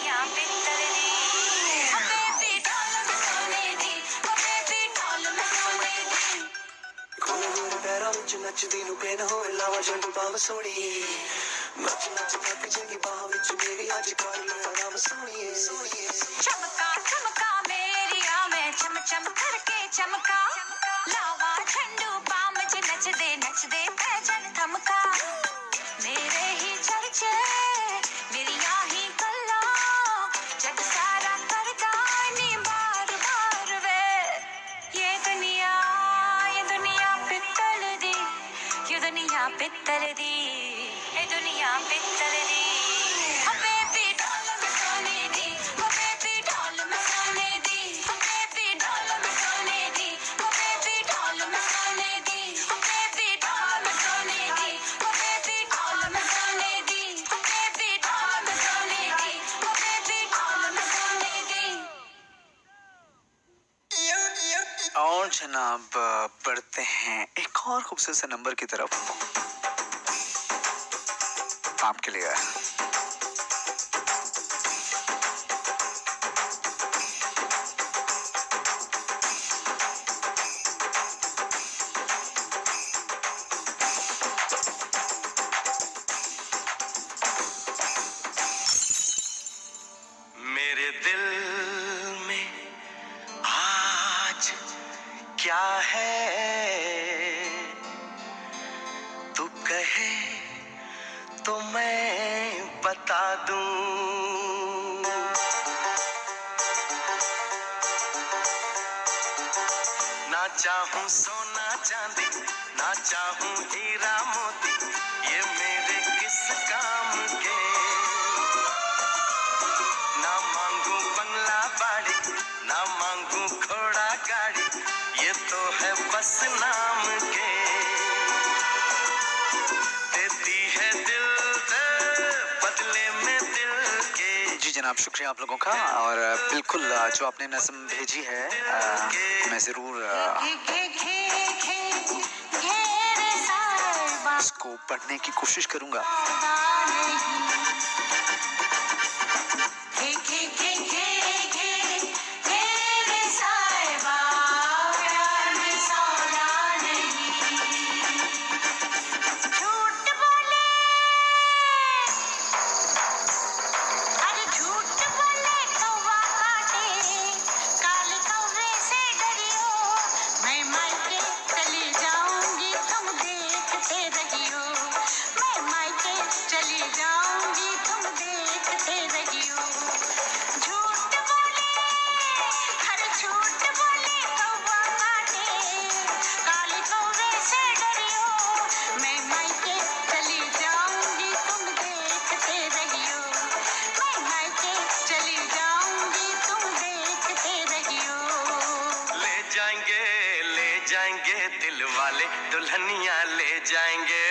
दुनिया पित्तल दी ओ बेबी ढोल में सोने दी ओ बेबी ढोल में सोने दी गोरे गोरे पैरों विच नचदी नूं पेन होए लावा जंडू बांव सोनी नच नच थक जाएगी बाह विच मेरी अज कर लो आराम सोनिए सोनिए चमका चमका मेरिया में चम चम करके चमका लावा झंडू बाम च नचदे पैजन थमका मेरे ही चर्चे मेरिया ही गल्ला जग सारा करदा नी बार बार वे ये दुनिया पित्तल दी ये दुनिया पित्तल दी ये दुनिया पित्तल दी ओ बेबी ढोल में सोने दी ओ बेबी ढोल में सोने दी ओ बेबी ढोल में सोने दी ओ बेबी ढोल में सोने दी ओ बेबी ढोल में सोने दी ओ बेबी ढोल में सोने दी ओ बेबी ढोल में सोने दी ओ बेबी ढोल में सोने दी और जनाब बढ़ते हैं एक और खूबसूरत से नंबर की तरफ आपके लिए मेरे दिल में आज क्या है तू कहे तो मैं बता दूं ना चाहूं सोना चांदी ना चाहूं हीरा मोती ये मेरे किस काम के ना मांगू बंगला बाड़ी ना मांगू घोड़ा गाड़ी ये तो है बस नाम के देती है दिल दे बदले में दिल के जी जनाब शुक्रिया आप लोगों का और बिल्कुल जो आपने नज़म भेजी है मैं ज़रूर उसको पढ़ने की कोशिश करूंगा जाएंगे दिल वाले दुल्हनिया ले जाएंगे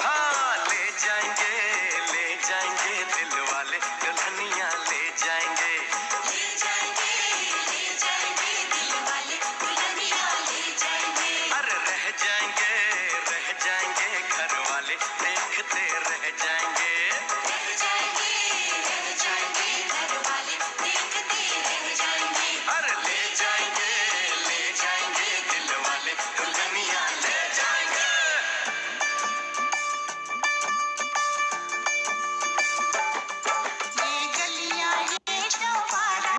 हाँ ले जाएंगे दिल वाले दुल्हनिया ले जाएंगे दिल वाले दुल्हनिया ले जाएंगे अरे रह जाएंगे घर वाले देखते रह जाएंगे घर वाले देखते रह जाएंगे अरे ले जाएंगे दिल वाले दुल्हनिया ले जाएंगे ये गलियां ये चौबारा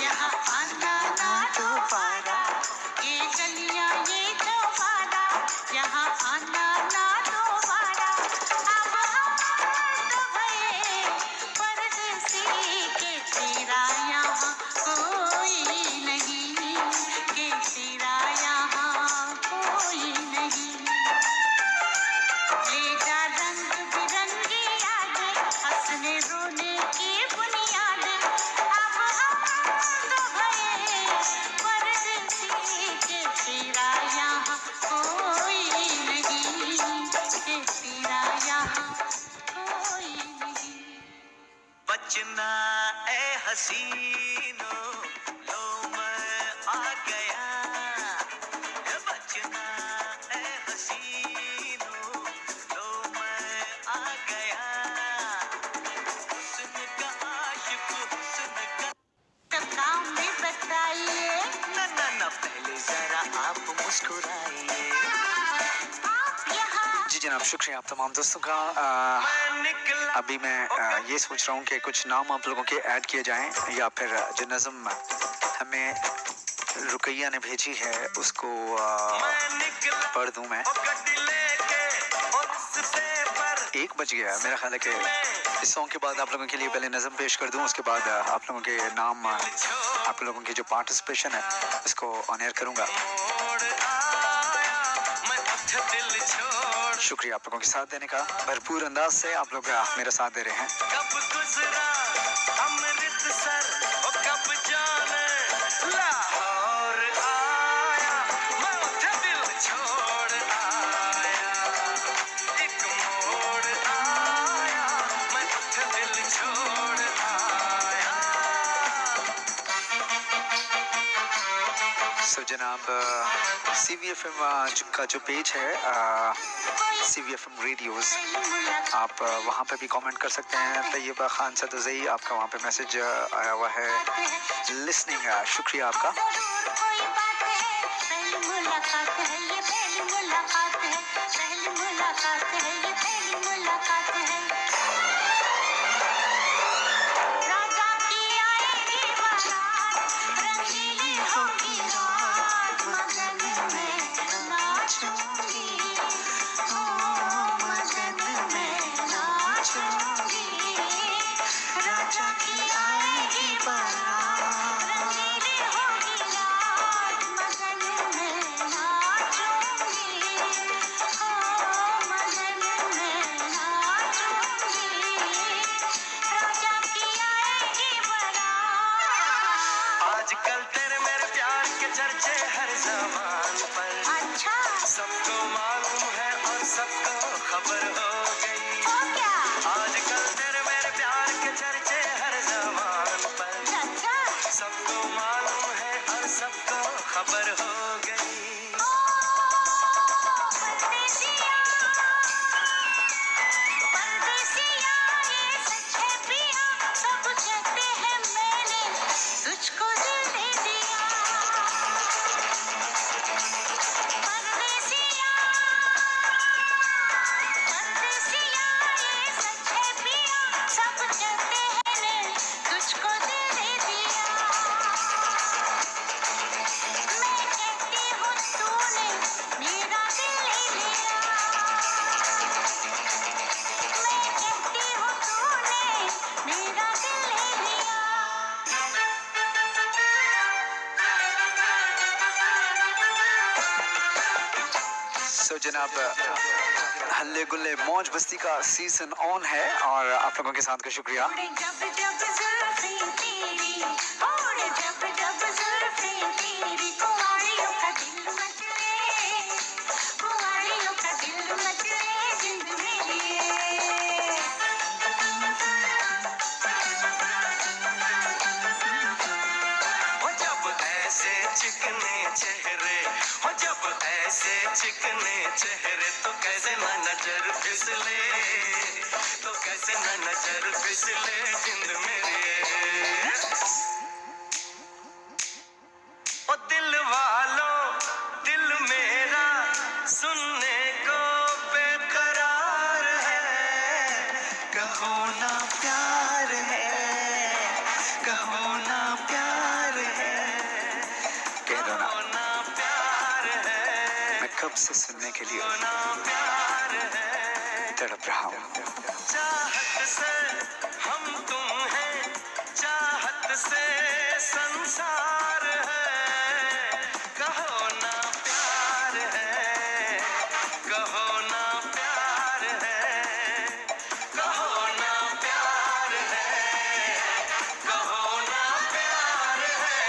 यहाँ आना ना दोबारा ये गलियां ये चौबारा यहाँ आना ना दोबारा अब हम तो भये परदेसी के तेरा यहाँ कोई नहीं के तेरा यहाँ कोई नहीं ले जा रंग बिरंगी यादें हंसने रोने की बुनियाद अब हम तो भये परदेसी के तेरा यहाँ कोई नहीं के तेरा यहाँ कोई नहीं बचना ए हसीनो लो मैं आ गया बचना ए हसीनो मुस्कुराइए। जी जनाब, शुक्रिया आप तमाम दोस्तों का। अभी मैं ये सोच रहा हूँ कि कुछ नाम आप लोगों के ऐड किए जाएं, या फिर जो नज़म हमें रुकैया ने भेजी है उसको पढ़ दूँ मैं। 1 बज गया, मेरा ख्याल है कि इस सॉन्ग के बाद आप लोगों के लिए पहले नज़म पेश कर दूँ, उसके बाद आप लोगों के नाम, आप लोगों की जो पार्टिसिपेशन है उसको ऑन एयर करूँगा। शुक्रिया आप लोगों के साथ देने का, भरपूर अंदाज से आप लोग मेरा साथ दे रहे हैं। कब गुजरा अमृतसर और कब जाने लाहौर आया, मैं उठे दिल छोड़ आया। एक मोड़ आया, मैं उठे दिल छोड़ आया। सो जनाब, CVFM का जो पेज है, CVFM रेडियोज़, आप वहाँ पे भी कमेंट कर सकते हैं। तैयबा खान सदुज़ई, आपका वहाँ पे मैसेज आया हुआ है लिसनिंग, शुक्रिया आपका। कोई बात है, पहली मुलाकात है, ये पहली मुलाकात है, पहली मुलाकात है, ये पहली मुलाकात है। राजा की आएगी बारात, रंगीली होगी रात, मगन में नाचूंगी, ओ मगन में नाचूंगी। राजा की आएगी बारात, रंगीली होगी रात, मगन में नाचूंगी, ओ मगन में नाचूंगी। राजा की आएगी बारात। आजकल तेरे मेरे प्यार के चर्चे हर ज़बान पर, अच्छा सबको मालूम है और सबको खबर हो गई। तो क्या? आजकल तेरे मेरे प्यार के चर्चे हर ज़बान पर, अच्छा सबको मालूम है और सबको खबर हो गई। ओ परदेसिया, परदेसिया ये सच है पिया, सब कहते हैं मैंने तुझको दिल दे दिया। परदेसिया, परदेसिया ये सच है पिया, सब कहते हैं मैंने तुझको दिल दे दिया। मैं कहती हूँ तूने मेरा दिल ले लिया। मैं कहती हूँ तूने मेरा दिल ले लिया। सो जनाब, हल्ले गुल्ले मौज बस्ती का सीजन ऑन है, और आप लोगों के साथ का शुक्रिया। उड़े जब जब जुल्फें तेरी, उड़े जब जब जुल्फें तेरी, कुंवारियों का दिल मचले, कुंवारियों का दिल मचले जिंद मेरी। हो जब ऐसे चिकने चेहरे, हो जब ऐसे चिकने चेहरे, तो कैसे न नजर फिसले, तो कैसे न नजर फिसले जिंद मेरी। ओ दिल वालों, दिल मेरा सुनने को बेकरार है, कहो ना प्यार है, कहो ना प्यार है, कह दो ना, कहो ना प्यार है, मैं कब से सुनने के लिए कहो ना प्यार है। तड़प रहा हूँ। चाहत से हम तुम हैं, चाहत से संसार है, कहो ना प्यार है, कहो ना प्यार है, कहो ना प्यार है, कहो ना प्यार है।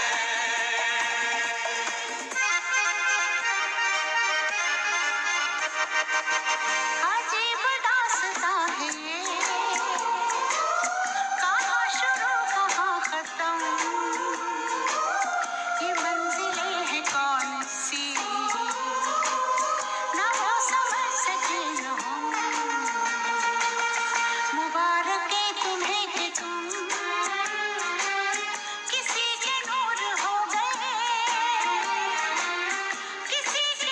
अजीब दास्तां है ये, कहाँ शुरू कहाँ खत्म, ये मंजिलें हैं कौन सी, ना वो समझ सके न हम। मुबारक है तुम्हें कि तुम किसी के नूर हो गए, किसी के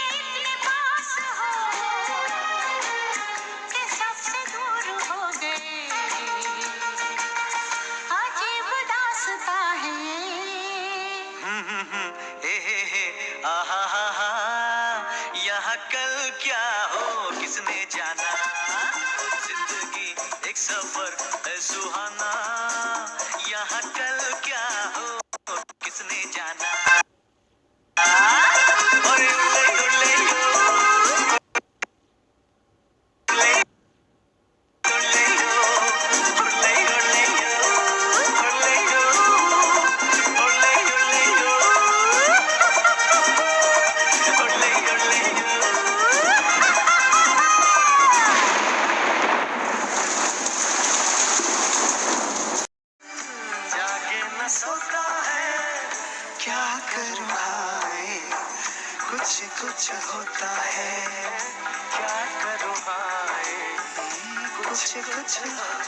कुछ कुछ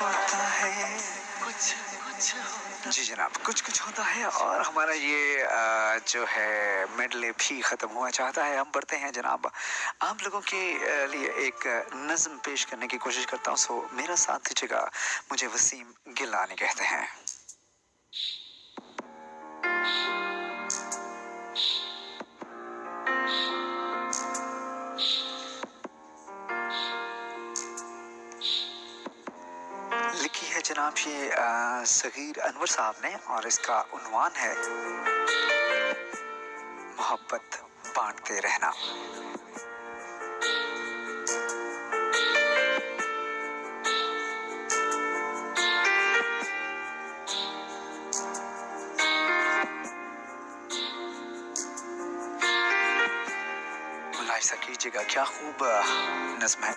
होता है। कुछ कुछ जी जनाब, कुछ कुछ होता है। और हमारा ये जो है मेडले भी ख़त्म हुआ चाहता है। हम बढ़ते हैं जनाब, आप लोगों के लिए एक नज़्म पेश करने की कोशिश करता हूँ। सो मेरा साथ दीजिएगा, मुझे वसीम गिलानी कहते हैं। लिखी है जनाब ये सगीर अनवर साहब ने, और इसका उन्वान है मोहब्बत बांटते रहना। मुलाहिजा कीजिएगा, क्या खूब नज़्म है।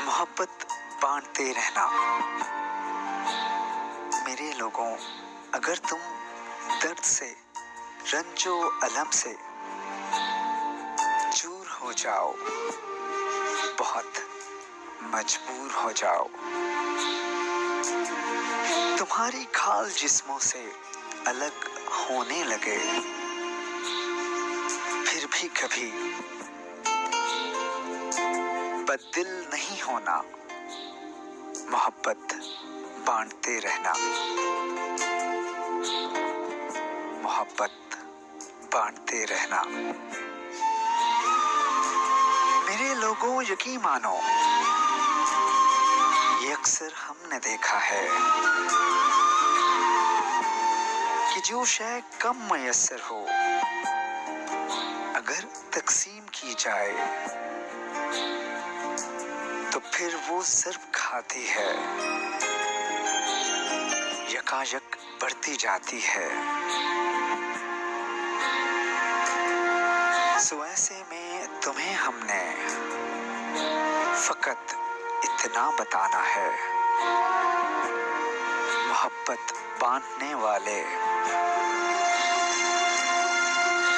मोहब्बत बांटते रहना। मेरे लोगों, अगर तुम दर्द से, रंजो अलम से चूर हो जाओ, बहुत मजबूर हो जाओ, तुम्हारी खाल जिस्मों से अलग होने लगे, फिर भी कभी बददिल नहीं होना, मोहब्बत बांटते रहना। मोहब्बत बांटते रहना। मेरे लोगों, यकीन मानो, ये अक्सर हमने देखा है कि जो शय कम मयस्सर हो, अगर तकसीम की जाए तो फिर वो ज़र्ब खाती है, यकायक बढ़ती जाती है। सो ऐसे में तुम्हें हमने फकत इतना बताना है, मोहब्बत बांटने वाले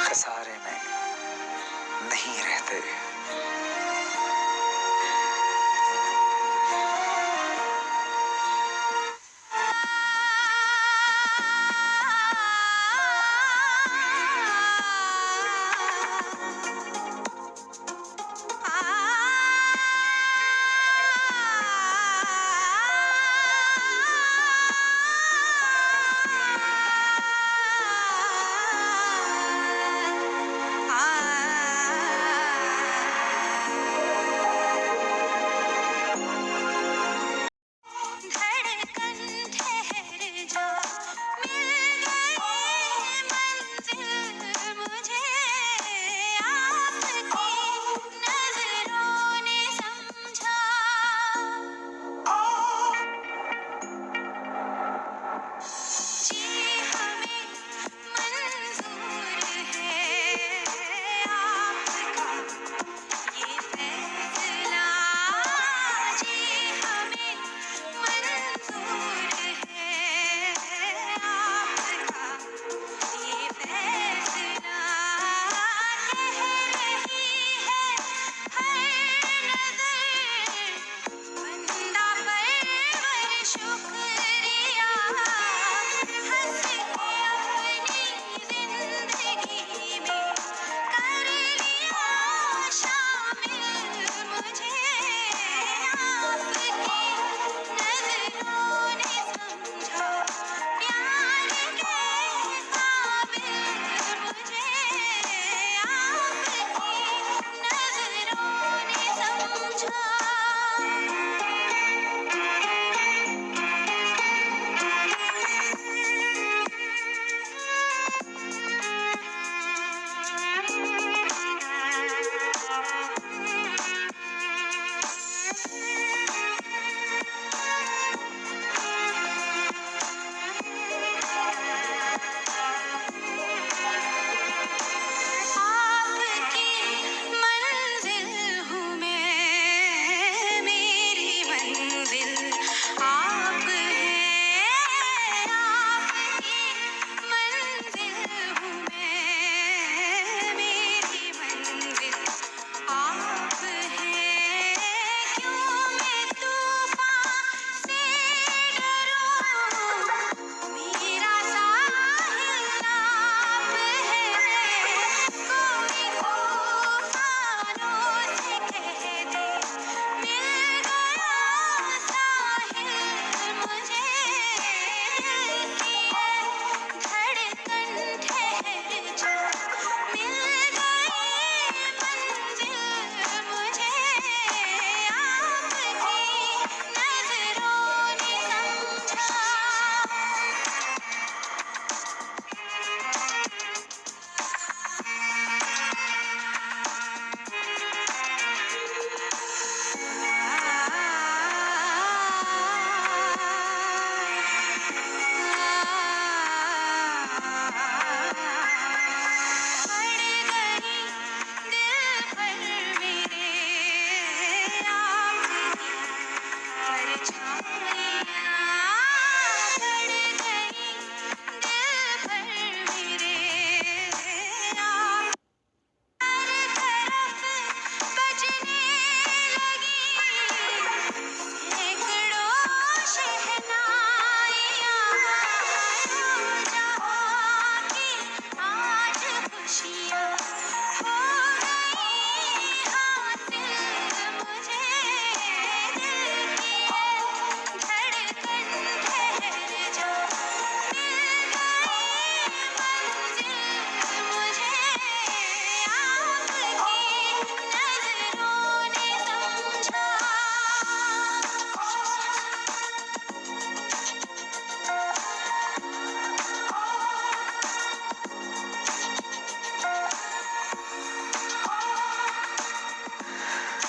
खसारे में नहीं रहते।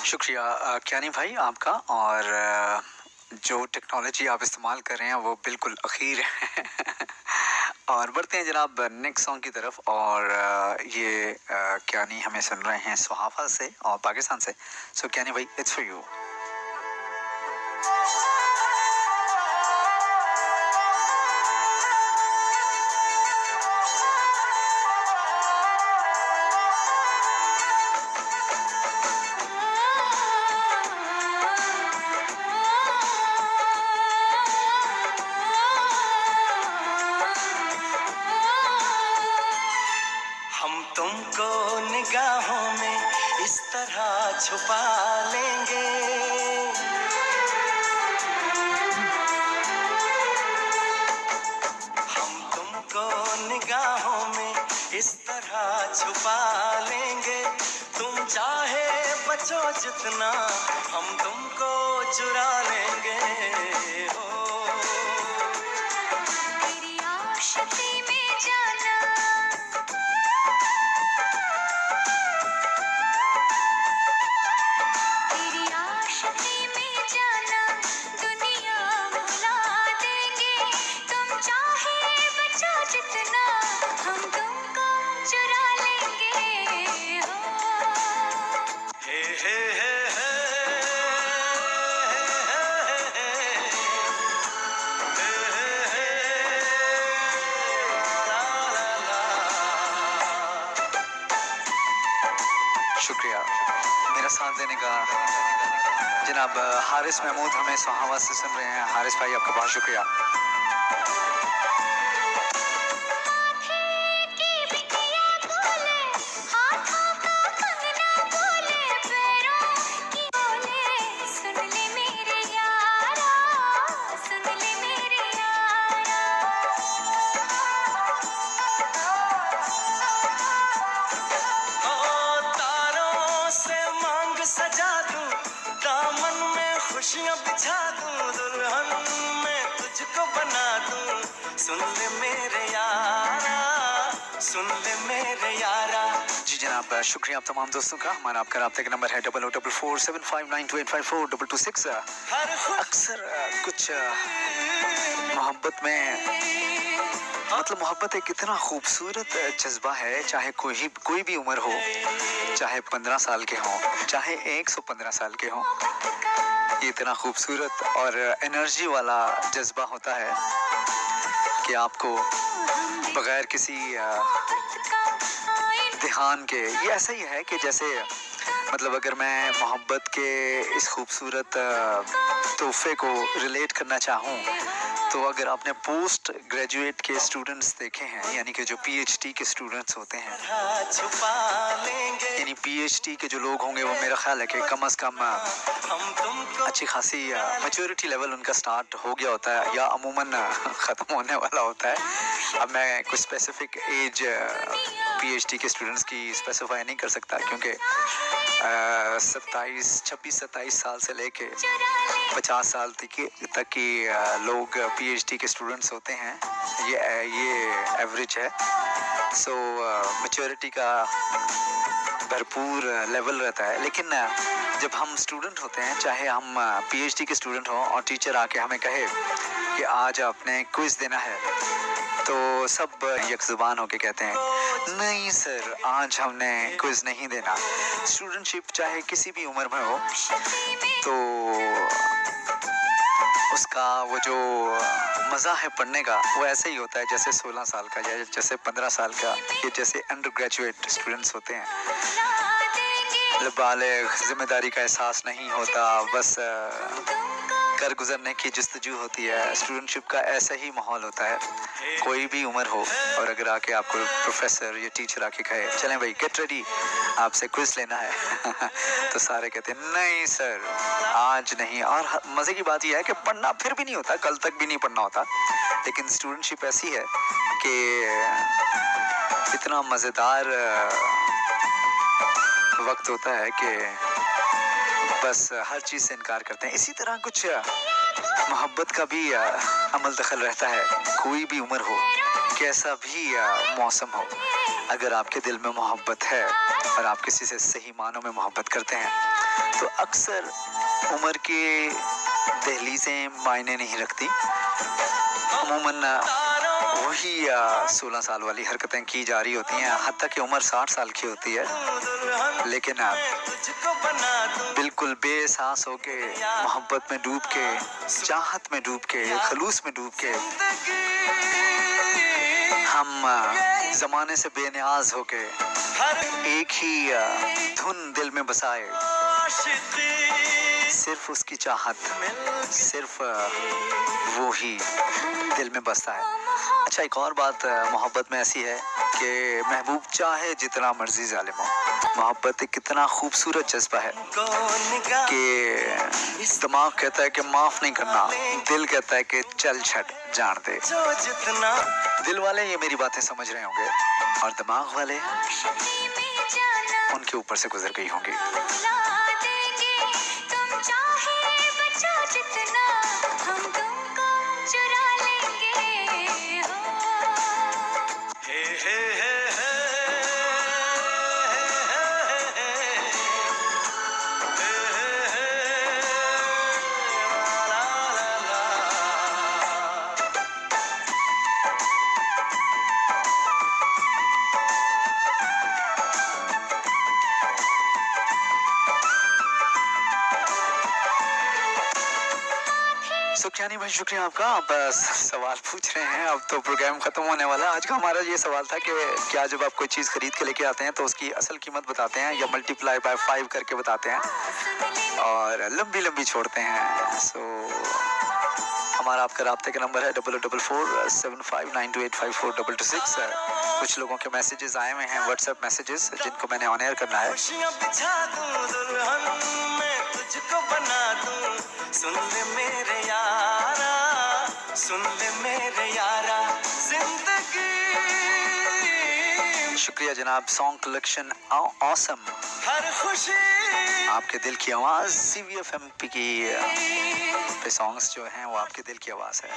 शुक्रिया क्यानी भाई आपका। और जो टेक्नोलॉजी आप इस्तेमाल कर रहे हैं वो बिल्कुल अखीर है। और बढ़ते हैं जनाब नेक्स्ट सॉन्ग की तरफ। और ये क्यानी हमें सुन रहे हैं सुहाफा से और पाकिस्तान से। सो क्यानी भाई इट्स फॉर यू। तुमको निगाहों में इस तरह छुपा लेंगे, हम तुमको निगाहों में इस तरह छुपा लेंगे। तुम चाहे बचो जितना हम तुमको चुरा लेंगे। तेरी आशिकी में जाना, शुक्रिया मेरा साथ देने का। जनाब हारिस महमूद हमें सुहावा से सुन रहे हैं। हारिस भाई आपका बहुत शुक्रिया। खुशियाँ बिछा दूं, दुल्हन मैं तुझको बना दूं। सुन ले मेरे यारा, सुन ले मेरे यारा। जी जनाब शुक्रिया आप तमाम दोस्तों का। हमारा आपका राब्ते का नंबर है 00447592854226। अक्सर कुछ मोहब्बत में मतलब मोहब्बत एक इतना खूबसूरत जज्बा है, चाहे कोई भी उम्र हो, चाहे 15 साल के हों, चाहे 115 साल के हों, ये इतना खूबसूरत और एनर्जी वाला जज्बा होता है कि आपको बगैर किसी ध्यान के, ये ऐसा ही है कि जैसे मतलब अगर मैं मोहब्बत के इस खूबसूरत तोहफे को रिलेट करना चाहूँ तो अगर आपने पोस्ट ग्रेजुएट के स्टूडेंट्स देखे हैं, यानी कि जो पीएचडी के स्टूडेंट्स होते हैं, यानी पीएचडी के जो लोग होंगे वो मेरा ख्याल है कि कम से कम अच्छी खासी मैच्योरिटी लेवल उनका स्टार्ट हो गया होता है या अमूमन ख़त्म होने वाला होता है। अब मैं कुछ स्पेसिफिक एज पीएचडी के स्टूडेंट्स की स्पेसिफाई नहीं कर सकता क्योंकि 26-27 साल से लेके 50 साल तक की लोग पीएचडी के स्टूडेंट्स होते हैं। ये एवरेज है। सो मैच्योरिटी का भरपूर लेवल रहता है। लेकिन जब हम स्टूडेंट होते हैं, चाहे हम पीएचडी के स्टूडेंट हों और टीचर आके हमें कहे कि आज आपने क्विज देना है, तो सब यकजुबान होके कहते हैं नहीं सर आज हमने क्विज नहीं देना। स्टूडेंटशिप चाहे किसी भी उम्र में हो तो उसका वो जो मज़ा है पढ़ने का वो ऐसे ही होता है जैसे 16 साल का या जैसे 15 साल का या जैसे अंडर ग्रेजुएट स्टूडेंट्स होते हैं। बालिग जिम्मेदारी का एहसास नहीं होता, बस कर गुजरने की जस्तजू होती है। स्टूडेंटशिप का ऐसा ही माहौल होता है, कोई भी उम्र हो। और अगर आके आपको प्रोफेसर या टीचर आके कहे चलें भाई गेट रेडी आपसे क्विज लेना है तो सारे कहते हैं नहीं सर आज नहीं। और मज़े की बात यह है कि पढ़ना फिर भी नहीं होता, कल तक भी नहीं पढ़ना होता। लेकिन स्टूडेंटशिप ऐसी है कि इतना मज़ेदार वक्त होता है कि बस हर चीज़ से इनकार करते हैं। इसी तरह कुछ मोहब्बत का भी अमल दखल रहता है, कोई भी उम्र हो, कैसा भी मौसम हो। अगर आपके दिल में मोहब्बत है और आप किसी से सही मानों में मोहब्बत करते हैं तो अक्सर उम्र की दहलीजें मायने नहीं रखती। अमूमन वही 16 साल वाली हरकतें की जा रही होती हैं, हत्ता कि उम्र 60 साल की होती है, लेकिन बिल्कुल बेएहसास होके, मोहब्बत में डूब के, चाहत में डूब के, खलूस में डूब के हम जमाने से बेनियाज होके एक ही धुन दिल में बसाए, सिर्फ उसकी चाहत, सिर्फ वो ही दिल में बसता है। अच्छा, एक और बात मोहब्बत में ऐसी है कि महबूब चाहे जितना मर्जी जालिम हो, मोहब्बत एक कितना खूबसूरत जज्बा है कि दिमाग कहता है कि माफ नहीं करना, दिल कहता है कि चल छट जान दे। दिल वाले ये मेरी बातें समझ रहे होंगे और दिमाग वाले उनके ऊपर से गुजर गई होंगी। सुखियानी भाई, शुक्रिया आपका। आप सवाल पूछ रहे हैं, अब तो प्रोग्राम खत्म होने वाला है। आज का हमारा ये सवाल था कि क्या जब आप कोई चीज़ खरीद के लेके आते हैं तो उसकी असल कीमत बताते हैं या मल्टीप्लाई बाय 5 करके बताते हैं और लंबी लंबी छोड़ते हैं। सो हमारा आपका राब्ते का नंबर है 44475928542226। कुछ लोगों के मैसेजेस आए हुए हैं, व्हाट्सएप मैसेजेस, जिनको मैंने ऑन एयर करना है। तुझको बना दूं, सुन ले मेरे यारा, सुन ले मेरे यारा, जिंदगी। शुक्रिया जनाब, सॉन्ग कलेक्शन ऑसम, हर खुशी आपके दिल की आवाज। CVFM की पे सॉन्ग्स जो हैं वो आपके दिल की आवाज है।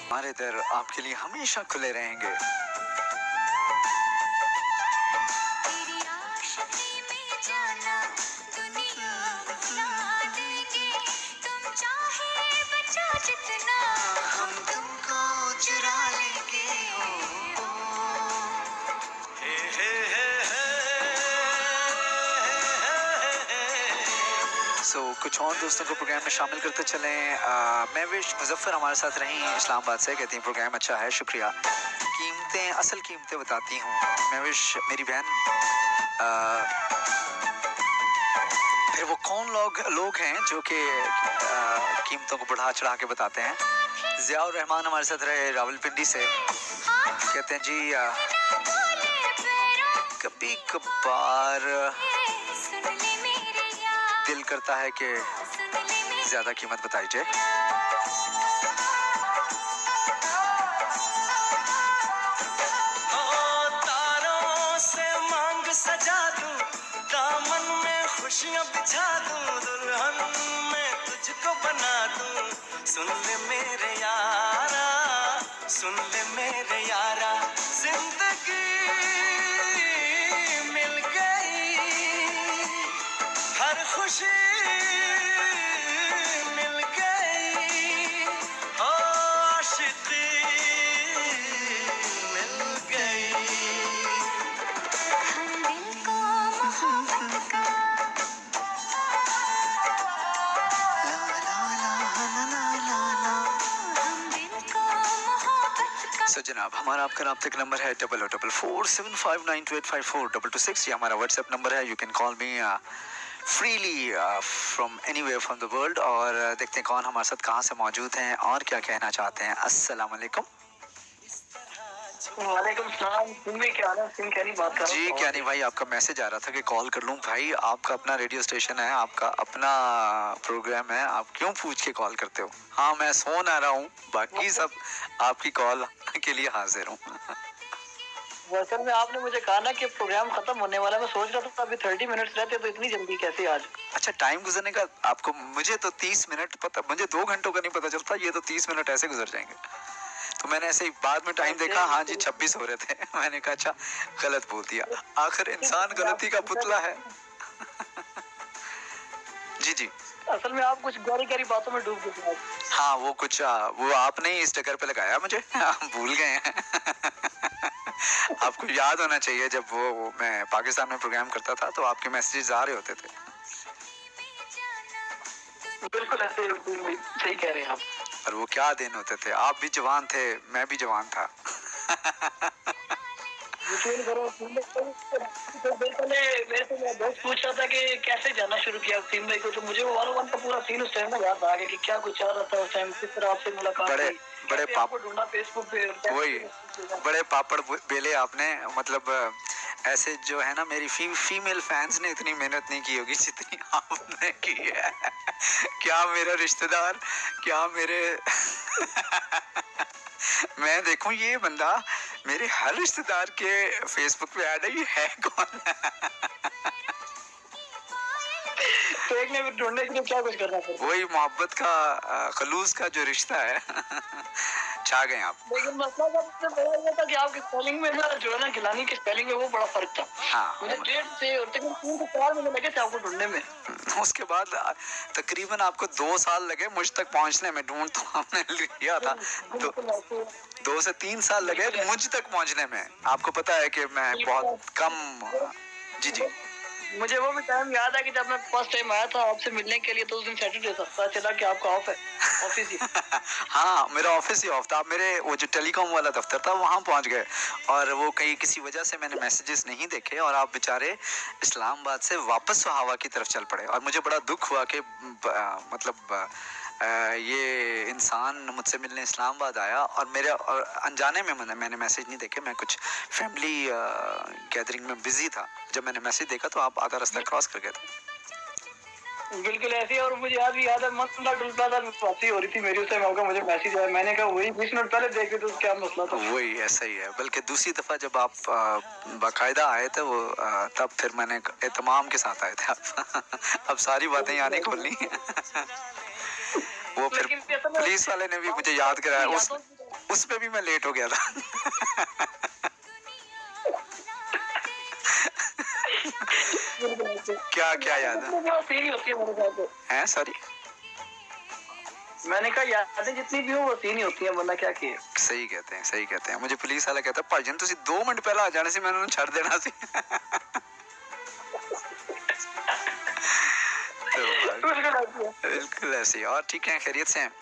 हमारे दर आपके लिए हमेशा खुले रहेंगे। तेरी आशिकी में जाना दुनिया भुला देंगे, तुम चाहे बचा जितना हम तुमको चुरा लेंगे। कुछ और दोस्तों को प्रोग्राम में शामिल करते चलें। महविश मुजफ्फर हमारे साथ रहीं इस्लामाबाद से, कहती हैं प्रोग्राम अच्छा है, शुक्रिया। कीमतें, असल कीमतें बताती हूँ महविश मेरी बहन। फिर वो कौन लोग हैं जो कि कीमतों को बढ़ा चढ़ा के बताते हैं। ज़ियाउर रहमान हमारे साथ रहे रावलपिंडी से, कहते हैं जी कभी कभार दिल करता है कि ज्यादा कीमत बताई जाए। तारों से मांग सजा दूं, दामन में खुशियां बिछा दूं, दुल्हन में तुझको बना दूं, सुन ले मेरे यारा, सुन ले मेरे यारा, जिंदगी मिल गई, हर खुशी मिल गई, ओ आशिकी मिल गई। हम दिल को मोहब्बत का जनाब, हमारा आपका राब्ते का नंबर है 00447592854226। ये हमारा व्हाट्सएप नंबर है। You can call me freely from anywhere from the world. और देखते हैं कौन हमारे साथ कहाँ से मौजूद हैं और क्या कहना चाहते हैं। अस्सलाम वालेकुम। वालेकुम सलाम। तुम भी क्या हाल है? सिंह कैनी बात कर रहा जी हूँ। क्या नहीं भाई, आपका मैसेज आ रहा था कि कॉल कर लूं। भाई आपका अपना रेडियो स्टेशन है, आपका अपना प्रोग्राम है, आप क्यों पूछ के कॉल करते हो? हाँ मैं सो ना रहा हूँ, बाकी सब आपकी कॉल के लिए हाजिर हूँ। असल में आपने मुझे कहा ना कि प्रोग्राम खत्म होने वाला है, मैं सोच रहा था अभी 30 मिनट्स रहते तो इतनी जल्दी कैसे आज? अच्छा टाइम गुजरने का आपको, मुझे तो 30 मिनट पता, मुझे 2 घंटों का नहीं पता चलता, ये तो 30 मिनट ऐसे गुजर जाएंगे। तो मैंने ऐसे ही बाद में टाइम देखा, हाँ जी 26 हो रहे थे। मैंने कहा अच्छा गलत बोल दिया, आखिर इंसान गलती का पुतला है। जी जी। असल में आप कुछ गहरी गहरी बातों में डूब गए आज। हाँ वो कुछ वो आपने ही इस टकर पे लगाया मुझे, आप भूल गए हैं। आपको याद होना चाहिए, जब वो मैं पाकिस्तान में प्रोग्राम करता था तो आपके मैसेजेस आ रहे होते थे। बिल्कुल ऐसे सही कह रहे हैं आप। और वो क्या दिन होते थे, आप भी जवान थे, मैं भी जवान था। यकीन करो, मेरे से मेरा दोस्त पूछ रहा था कि कैसे जाना शुरू किया सीम भाई को, तो मुझे वो 101 का पूरा सीन उस टाइम में याद आ गया कि क्या कुछ चल रहा था उस टाइम, किस तरह आपसे मुलाकात बड़े हुई, बड़े कैसे आपको ढूंढा फेसबुक पे। वही बड़े पापड़ बेले आपने, मतलब ऐसे जो है ना, मेरी फीमेल फैंस ने इतनी मेहनत नहीं की होगी जितनी आपने की है। क्या मेरा रिश्तेदार, क्या मेरे मैं देखूं ये बंदा मेरे हर रिश्तेदार के फेसबुक पे ऐड है, ये है कौन? तो एक ने भी ढूंढने के लिए क्या कुछ करना पड़ता। वही मोहब्बत का खलूस का जो रिश्ता है। छा गए आप। लेकिन मसला सबसे बड़ा ये था कि आपकी स्पेलिंग में ना, जो है ना गिलानी की स्पेलिंग में वो बड़ा फर्क था। हाँ मुझे 1.5 से और तकरीबन 3 से 4 महीने लगे थे आपको ढूंढने में। उसके बाद तकरीबन आपको 2 साल लगे मुझ तक पहुंचने में, ढूंढ तो हमने लिया था। तो 2 से 3 साल लगे मुझ तक पहुंचने में। आपको पता है कि मैं बहुत कम। जी जी। मुझे वो भी टाइम याद है कि जब मैं फर्स्ट टाइम आया था आपसे मिलने के लिए, तो उस दिन सैटरडे था, पता चला कि आपका ऑफ है ऑफिस ही। हाँ मेरा ऑफिस ही ऑफ था। आप मेरे वो जो टेलीकॉम वाला दफ्तर था वहाँ पहुँच गए, और वो कहीं किसी वजह से मैंने मैसेजेस नहीं देखे, और आप बेचारे इस्लामाबाद से वापस हवा की तरफ चल पड़े। और मुझे बड़ा दुख हुआ कि मतलब ये इंसान मुझसे मिलने इस्लामाबाद आया, और मेरे और अनजाने में मैंने मैसेज नहीं देखे, मैं कुछ फैमिली गैदरिंग में बिजी था। जब मैंने मैसेज देखा तो आप आधा रास्ता क्रॉस कर गए थे। बिल्कुल ऐसे ही। और मुझे आज भी याद है, मंदा डुलता था, वापसी हो रही थी मेरी, उस टाइम आपका मुझे मैसेज आया, मैंने कहा वही 20 मिनट पहले देखे तो क्या मसला था। वही ऐसा ही है। बल्कि दूसरी दफा जब आप बाकायदा आए थे वो तब फिर मैंने एहतमाम के साथ आए थे आप। अब सारी बातें यहाँ नहीं खोलनी। वो फिर पुलिस वाले ने भी मुझे याद कराया, उस पे भी मैं लेट हो गया था। क्या क्या याद है सॉरी? मैंने कहा यादें जितनी भी हो वो सीन ही होती है, वरना क्या किए। सही कहते हैं, सही कहते हैं। मुझे पुलिस वाला कहता भाईजान तुसी 2 मिनट पहले आ जाने से मैंने उन्हें छोड़ देना सी। तो बिल्कुल ऐसे ही। और ठीक है, खैरियत से हैं?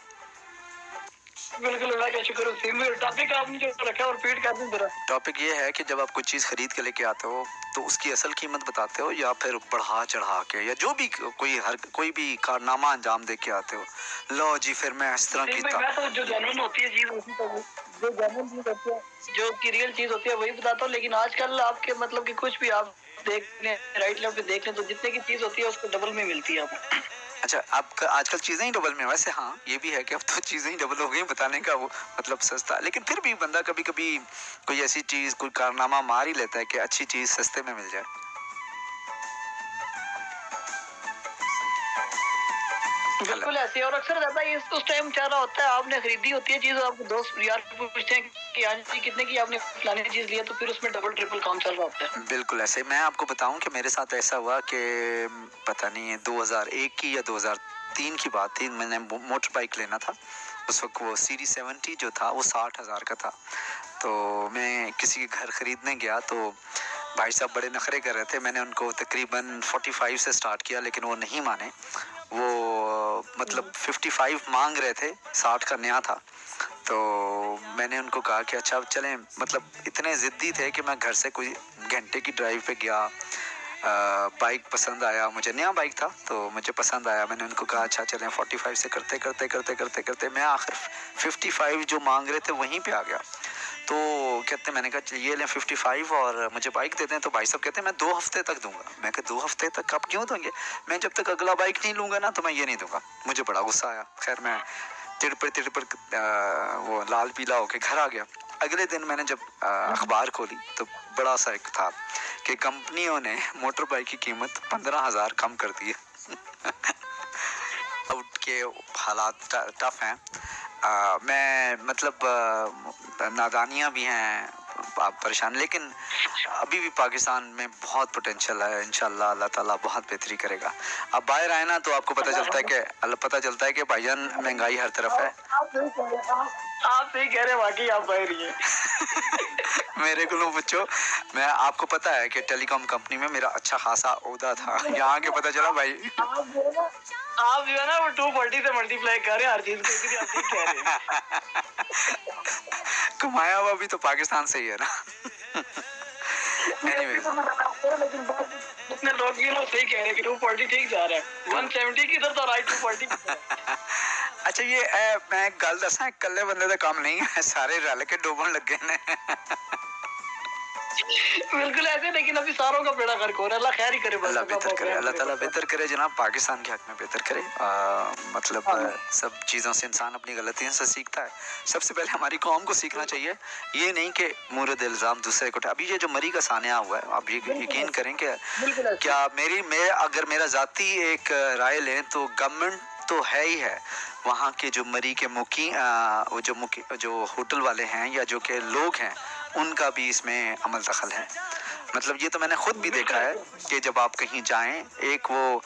बिल्कुल अल्लाह का शुक्र है। टॉपिक आपने जो रखा और रिपीट कर दूं जरा। टॉपिक ये है कि जब आप कोई चीज़ खरीद के लेके आते हो तो उसकी असल कीमत बताते हो, या फिर बढ़ा चढ़ा के, या जो भी कोई भी कारनामा अंजाम दे के आते हो। लो जी फिर मैं इस तरह की मैं तो जो जेन्युइन होती है चीज उसी को, जो जेन्युइन चीज होती है, जो की रियल चीज होती है वही बताता हूँ। लेकिन आजकल आपके मतलब कि कुछ भी आप देख लें, राइट लेफ्ट देख लें, तो जितने की चीज होती है उसको डबल में मिलती है आपको। अच्छा आप आजकल चीज़ें ही डबल में, वैसे हाँ ये भी है कि अब तो चीज़ें ही डबल हो गई, बताने का वो मतलब सस्ता। लेकिन फिर भी बंदा कभी कभी कोई ऐसी चीज़, कोई कारनामा मार ही लेता है कि अच्छी चीज़ सस्ते में मिल जाए। बिल्कुल ऐसे। और अक्सर ज्यादा ये उस टाइम चाह रहा होता है, आपने खरीदी होती है चीज, आपके दोस्त यार पूछते हैं कि आज जी कितने की आपने फलानी चीज लिया, तो फिर उसमें डबल ट्रिपल काम चल रहा होता है। बिल्कुल ऐसे। मैं आपको बताऊं कि मेरे साथ ऐसा हुआ कि पता नहीं 2001 की या 2003 की बात थी। मैंने मोटर बाइक लेना था उस वक्त। वो सीरीज 70 जो था वो 60,000 का था। तो मैं किसी के घर खरीदने गया तो भाई साहब बड़े नखरे कर रहे थे। मैंने उनको तकरीबन 45 से स्टार्ट किया, लेकिन वो नहीं माने। वो मतलब 55 मांग रहे थे, 60 का नया था। तो मैंने उनको कहा कि अच्छा चलें, मतलब इतने ज़िद्दी थे कि मैं घर से कोई घंटे की ड्राइव पे गया। बाइक पसंद आया मुझे, नया बाइक था तो मुझे पसंद आया। मैंने उनको कहा अच्छा चलें, 45 से करते करते करते करते करते मैं आखिर 55 जो मांग रहे थे वहीं पे आ गया। तो कहते मैंने कहा ये लें 55 और मुझे बाइक दे दें। तो भाई साहब कहते हैं मैं 2 हफ्ते तक दूंगा। मैं कहा 2 हफ्ते तक आप क्यों दोगे? मैं जब तक अगला बाइक नहीं लूँगा ना तो मैं ये नहीं दूंगा। मुझे बड़ा गुस्सा आया। खैर मैं तिड़पड़ वो लाल पीला होके घर आ गया। अगले दिन मैंने जब अखबार खोली तो बड़ा सा एक था कि कंपनियों ने मोटर बाइक की कीमत 15,000 कम कर दी है। आउट के हालात टफ हैं। मैं मतलब नादानियाँ भी हैं, परेशान, लेकिन अभी भी पाकिस्तान में बहुत पोटेंशियल है। इंशाल्लाह अल्लाह ताला बहुत बेहतरी करेगा। अब बाहर आए ना तो आपको पता चलता है कि भाईजान महंगाई हर तरफ है। आप सही कह रहे हैं, वाकई आप बाहर ही हैं। मेरे को लोग पूछो, मैं आपको पता है कि टेलीकॉम कंपनी में मेरा अच्छा खासा ओहदा था। यहाँ के पता चला भाई आप जो है ना वो 240 से मल्टीप्लाई कर रहे हैं हर चीज को, इसलिए आप ठीक कह रहे हैं। कमाया हुआ भी तो पाकिस्तान से ही है ना। Anyways, जितने लोग भी लोग सही कह रहे हैं कि 240 ठीक जा रहा है। 170 किधर था, राइट 240। अच्छा ये मैं एक गल दसा, इकल्ले बंदे का काम नहीं है, सारे रल के डूबन लगे ने। बिल्कुल ऐसे, लेकिन अभी सारों का बेड़ा गर्क हो रहा है। अल्लाह खैर ही करे, अल्लाह बेहतर करे, अल्लाह ताला बेहतर करे जनाब, पाकिस्तान के हक में बेहतर करे। मतलब सब चीज़ों से इंसान अपनी गलतियों से सीखता है। सबसे पहले हमारी कौम को सीखना चाहिए, ये नहीं कि मुरद इल्ज़ाम दूसरे को। अभी ये जो मरी का सानिया हुआ है, आप ये यकीन करें कि क्या अगर मेरा ज़ाती एक राय लें तो गवर्नमेंट तो है ही है, वहाँ के जो मरी के जो होटल वाले हैं या जो के लोग हैं उनका भी इसमें अमल दखल है। मतलब ये तो मैंने खुद भी देखा है कि जब आप कहीं जाएं, एक वो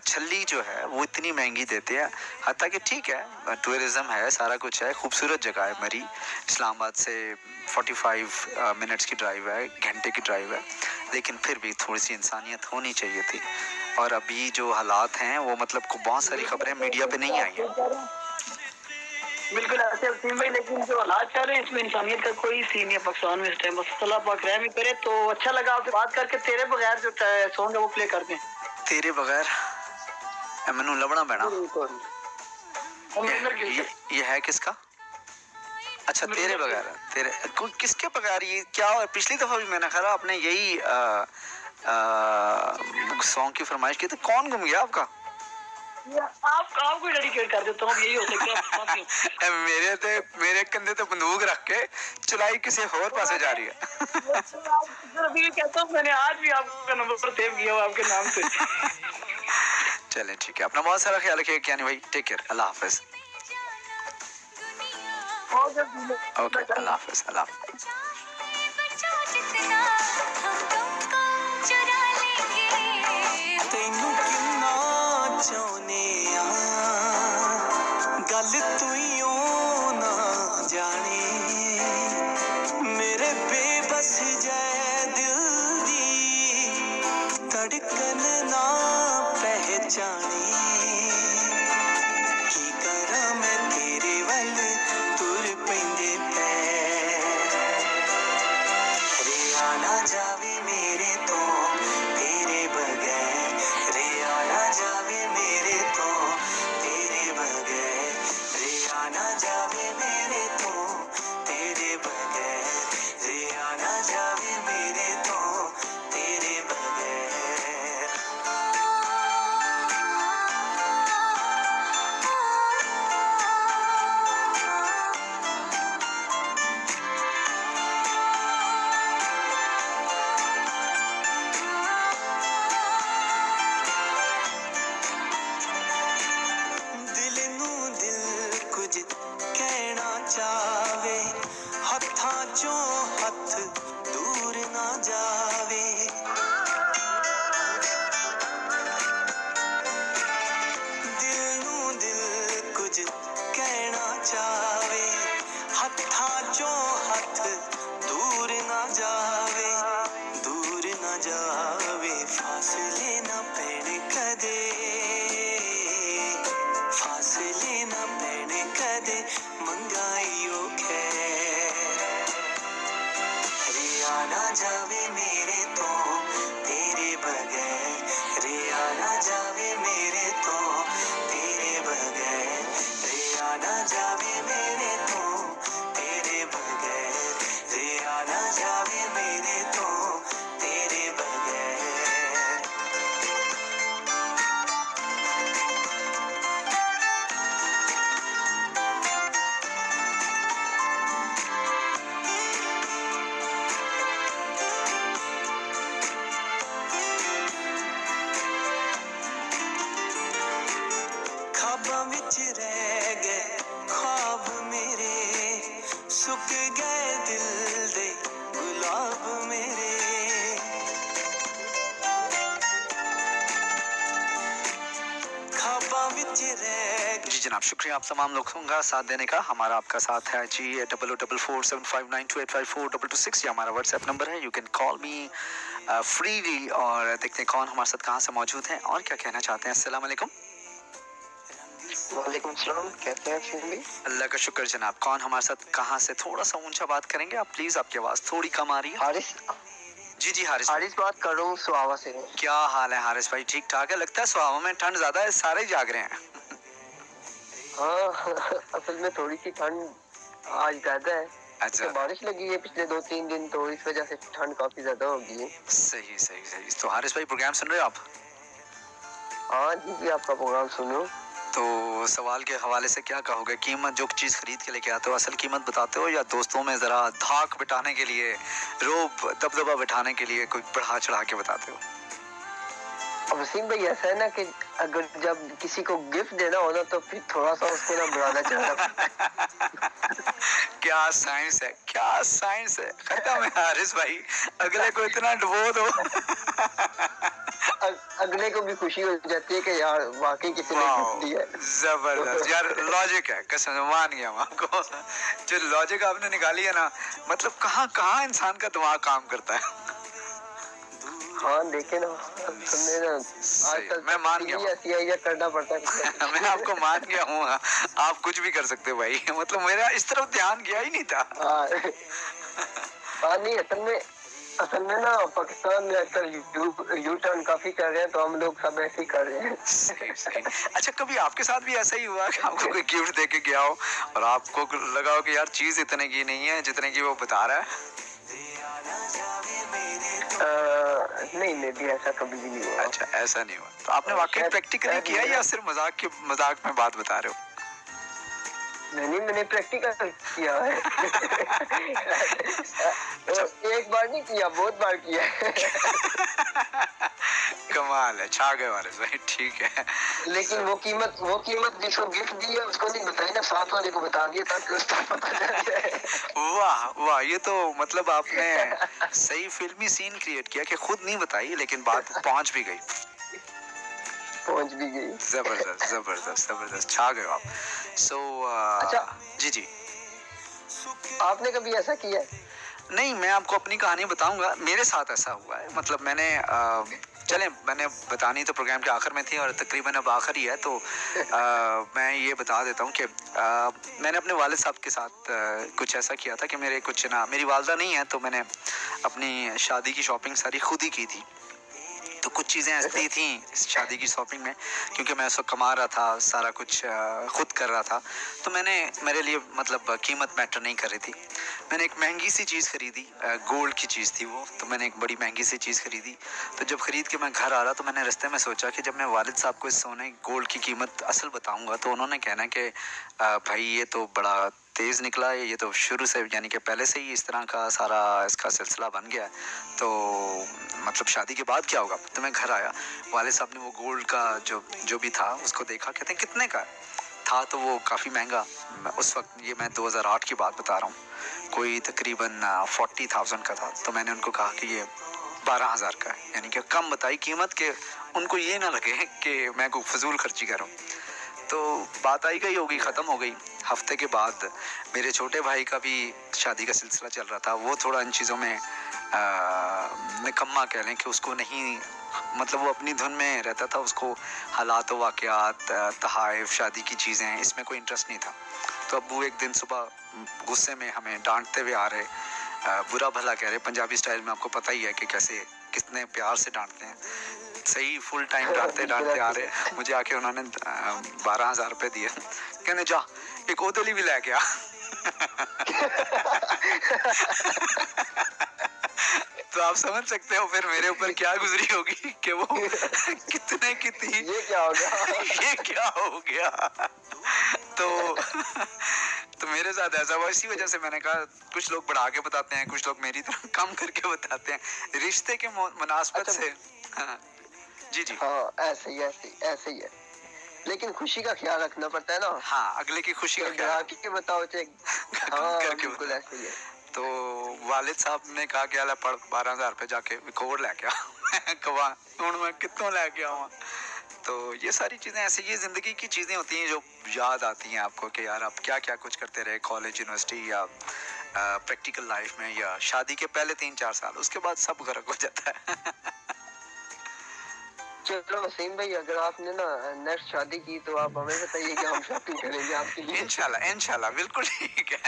छल्ली जो है वो इतनी महंगी देते हैं। हत्ता कि ठीक है टूरिज़्म है, सारा कुछ है, खूबसूरत जगह है मरी, इस्लामाबाद से 45 मिनट्स की ड्राइव है, घंटे की ड्राइव है, लेकिन फिर भी थोड़ी सी इंसानियत होनी चाहिए थी। और अभी जो हालात हैं वो मतलब को बहुत सारी खबरें मीडिया पे नहीं आई हैं। बिल्कुल ऐसे सीन भाई, लेकिन जो हालात चल रहे हैं इसमें इंसानियत का कोई सीन नहीं है पाकिस्तान में इस टाइम। बस अल्लाह पाक रहम ही करे। तो अच्छा लगा आपसे बात करके। तेरे बगैर जो सॉन्ग है वो प्ले कर दें। तेरे बगैर मैनू लबना पैना। ये है किसका? अच्छा तेरे बगैर, तेरे किसके बगैर? ये क्या? पिछली दफा भी मैंने कहा आपने यही सॉन्ग की फरमाइश की थी। कौन गुम गया आपका? आपको डेडिकेट कर देता हूँ, यही हो सकता है। मेरे कंधे तो बंदूक रख के चलाई किसी और पासे जा रही है। अभी कहता हूँ, मैंने आज भी आपका नंबर सेव किया हुआ आपके नाम से। चलें ठीक है, अपना बहुत सारा ख्याल रखिए क्या नहीं भाई, टेक केयर, अल्लाह हाफिज। ओके अल्लाह हाफिज, अल्लाह हाफिज। तेनू किन्ना चाहने गल तुइयों ना जाने, मेरे बेबस जै दिल दी धड़कन ना पहचाने। की करा मैं तेरे वल तुर पैंदे पैर, रिया ना जावे मेरे तो तेरे बगैर, रिया ना जावे मेरे तो तेरे बगैर, रिया ना जावे मेरे तो तेरे बगैर, रिया ना जावे मेरे तो तेरे बगैर। दिल नू दिल कुछ कहना चावे, हत्थां चों हथ दूर ना जावे। दिल नू दिल कुछ कहना चावे, हत्थां चों हथ दूर ना जावे, दूर ना जावे। फासले ना पैण कदे, फासले ना पैण कदे, मंगाइयो खैर, रिया ना जावे मेरे तो तेरे बगैर, रिया ना जावे मेरे तो तेरे बगैर, रिया ना जावे मेरे तो तेरे बगैर, जनाब, शुक्रिया आप तमाम लोगों का साथ देने का। हमारा आपका साथ है जी। 00447592854226 ये हमारा व्हाट्सएप नंबर है। You can call me freely. और देखते हैं कौन हमारे साथ कहाँ से मौजूद है और क्या कहना चाहते हैं। अस्सलाम वालेकुम। वालेकुम सलाम, कैसे हैं फिर भी? अल्लाह का शुक्र जनाब। कौन हमारे साथ कहाँ से? थोड़ा सा ऊंचा बात करेंगे आप प्लीज, आपकी आवाज़ थोड़ी कम आ रही है। हारिस जी हारिस। हारिस बात कर रहा हूँ सुहावा से। क्या हाल है हारिस भाई? ठीक ठाक है? लगता है सुहावा में ठंड ज्यादा है, सारे ही जाग रहे हैं। हाँ असल में थोड़ी सी ठंड आज ज्यादा है। अच्छा, तो बारिश लगी है पिछले 2-3 दिन, तो इस वजह से ठंड काफी ज्यादा होगी है। सही सही सही। तो हारिस भाई प्रोग्राम सुन रहे हो आप? हाँ जी, आपका प्रोग्राम सुनो। तो सवाल के हवाले से क्या कहोगे? कीमत, जो चीज़ खरीद के लेके आते हो असल कीमत बताते हो, या दोस्तों में ज़रा धाक बिठाने के लिए, रोब दबदबा बिठाने के लिए कोई बढ़ा चढ़ा के बताते हो? अब वसीम भाई ऐसा है ना कि अगर जब किसी को गिफ्ट देना हो ना, तो फिर थोड़ा सा उसको ना बढ़ाना चाहिए। क्या साइंस है, क्या साइंस है। खत्म है हारिस भाई, अगले को इतना डुबो दो। अगले को भी खुशी हो जाती है कि यार वाकई किसी ने गिफ्ट दिया है। जबरदस्त यार, लॉजिक है, कसम से मान गया मैं आपको। जो लॉजिक आपने निकाली है ना, मतलब कहाँ कहाँ इंसान का दिमाग काम करता है। हाँ देखे ना, तुमने ना आजकल मैं मान गया, ऐसी आइडिया करना पड़ता है। मैं आपको मान गया हूँ। आप कुछ भी कर सकते हो भाई, मतलब मेरा इस तरफ ध्यान गया ही नहीं था। नहीं, असल में ना पाकिस्तान में आजकल यू टर्न काफी कर रहे हैं, तो हम लोग सब ऐसे ही कर रहे हैं। सही सही। अच्छा, कभी आपके साथ भी ऐसा ही हुआ कि आपको कोई गिफ्ट दे के गया हो और आपको लगा हो कि यार चीज इतने की नहीं है जितने की वो बता रहा है? नहीं, मैं भी ऐसा कभी भी नहीं हुआ। अच्छा, ऐसा नहीं हुआ। तो आपने वाकई प्रैक्टिकली किया या सिर्फ मजाक में बात बता रहे हो? नहीं, मैंने प्रैक्टिकल किया है। अच्छा। एक बार नहीं किया, बहुत बार किया है। कमाल है, छा गए वाले भाई, ठीक है। लेकिन वो कीमत जिसको गिफ्ट दी है उसको नहीं बताई ना, साथ वाले को बता दिया ताकि उसको पता चल जाए। वाह वाह, ये तो मतलब आपने सही फिल्मी सीन क्रिएट किया कि खुद नहीं बताई लेकिन बात पहुंच भी गई। जबरदस्त जबरदस्त जबरदस्त, छा गए आप। अच्छा, जी आपने कभी ऐसा किया है? नहीं, मैं आपको अपनी कहानी बताऊंगा। मेरे साथ ऐसा हुआ है, मतलब मैंने बतानी तो प्रोग्राम के आखिर में थी और तकरीबन अब आखिर ही है, तो मैं ये बता देता हूँ कि मैंने अपने वालिद साहब के साथ कुछ ऐसा किया था कि मेरी वालदा नहीं है, तो मैंने अपनी शादी की शॉपिंग सारी खुद ही की थी। तो कुछ चीज़ें ऐसी थी इस शादी की शॉपिंग में, क्योंकि मैं उस वक्त कमा रहा था, सारा कुछ खुद कर रहा था, तो मेरे लिए मतलब कीमत मैटर नहीं कर रही थी। मैंने एक महंगी सी चीज़ खरीदी, गोल्ड की चीज़ थी वो, तो मैंने एक बड़ी महंगी सी चीज़ खरीदी। तो जब खरीद के मैं घर आ रहा, तो मैंने रास्ते में सोचा कि जब मैं वालिद साहब को इस सोने गोल्ड की कीमत असल बताऊंगा, तो उन्होंने कहना कि भाई ये तो बड़ा तेज़ निकला है, ये तो शुरू से यानी कि पहले से ही इस तरह का सारा इसका सिलसिला बन गया है, तो मतलब शादी के बाद क्या होगा। तो मैं घर आया, वाले साहब ने वो गोल्ड का जो भी था उसको देखा, कहते हैं कितने का था, तो वो काफ़ी महंगा, उस वक्त ये मैं 2008 की बात बता रहा हूँ, कोई तकरीबन 40,000 का था। तो मैंने उनको कहा कि ये 12,000 का है, यानी कि कम बताई कीमत के उनको ये ना लगे कि मैं कोई फजूल खर्ची कर रहा हूँ। तो बात आई गई, हो गई, ख़त्म हो गई। हफ्ते के बाद मेरे छोटे भाई का भी शादी का सिलसिला चल रहा था, वो थोड़ा इन चीज़ों में निकम्मा कह लें कि उसको नहीं, मतलब वो अपनी धुन में रहता था, उसको हालात वाक़यात, तहाइफ, शादी की चीज़ें, इसमें कोई इंटरेस्ट नहीं था। तो अब्बू एक दिन सुबह गुस्से में हमें डांटते हुए आ रहे, बुरा भला कह रहे, पंजाबी स्टाइल में आपको पता ही है कि कैसे कितने प्यार से डांटते हैं, सही फुल टाइम डांटते आ रहे। मुझे आके उन्होंने 12,000 रुपये दिए, कहने जा एक ओदली भी लै गया। तो आप समझ सकते हो फिर मेरे ऊपर क्या गुजरी होगी कि वो कितने की थी, ये क्या हो गया। ये क्या हो गया। तो मेरे साथ ऐसा हुआ, इसी वजह से मैंने कहा कुछ लोग बढ़ा के बताते हैं, कुछ लोग मेरी तरह कम करके बताते हैं, रिश्ते के मुनासबत से। हाँ, जी हाँ, ऐसे ही है, लेकिन खुशी का ख्याल रखना पड़ता है ना। हाँ, अगले की खुशी का ख्याल के बताओ हाँ, बिल्कुल ऐसे ही है। तो वालिद साहब ने कहा कि पढ़ 12,000 रुपये जाके एक और लै गया। कहा हूँ मैं कितों लै गया वहाँ, तो ये सारी चीज़ें ऐसी, ये ज़िंदगी की चीज़ें होती हैं जो याद आती हैं आपको कि यार आप क्या क्या कुछ करते रहे कॉलेज, यूनिवर्सिटी या प्रैक्टिकल लाइफ में, या शादी के पहले 3-4 साल, उसके बाद सब गर्क हो जाता है। चलो वसीम भाई, अगर आपने ना नेक्स्ट शादी की तो आप हमें बताइए कि हम शॉपिंग करेंगे आपके लिए। इंशाल्लाह इंशाल्लाह बिल्कुल ठीक है।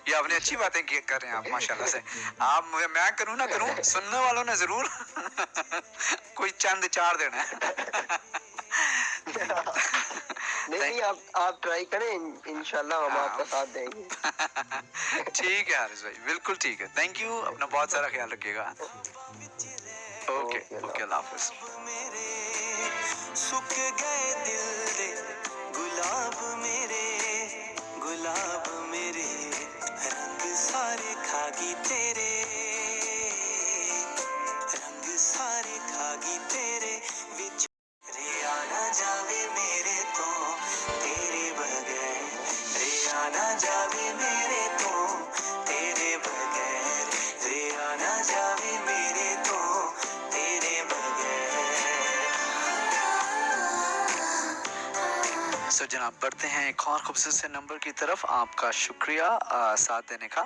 ये आपने अच्छी बातें की कर रहे हैं आप माशाल्लाह से। आप मैं करूँ ना करूँ, सुनने वालों ने जरूर कोई चंद चार देना है। नहीं, आप ट्राई करें, इंशाल्लाह हम आपका साथ देंगे। ठीक है हारिस भाई, बिल्कुल ठीक है। थैंक यू, अपना बहुत सारा ख्याल रखिएगा। ओके ओके, अल्लाह हाफिज। सुख गए दिल दे गुलाब मेरे, गुलाब मेरे रंग सारे खागी तेरे, रंग सारे खागी तेरे विच रे आना जावे मेरे तो तेरे बगैर, रे आना जावे मेरे तो तेरे बगैर, रे आना जावे मेरे तो तेरे बगैर। सो जनाब बढ़ते हैं एक और खूबसूरत से नंबर की तरफ। आपका शुक्रिया साथ देने का।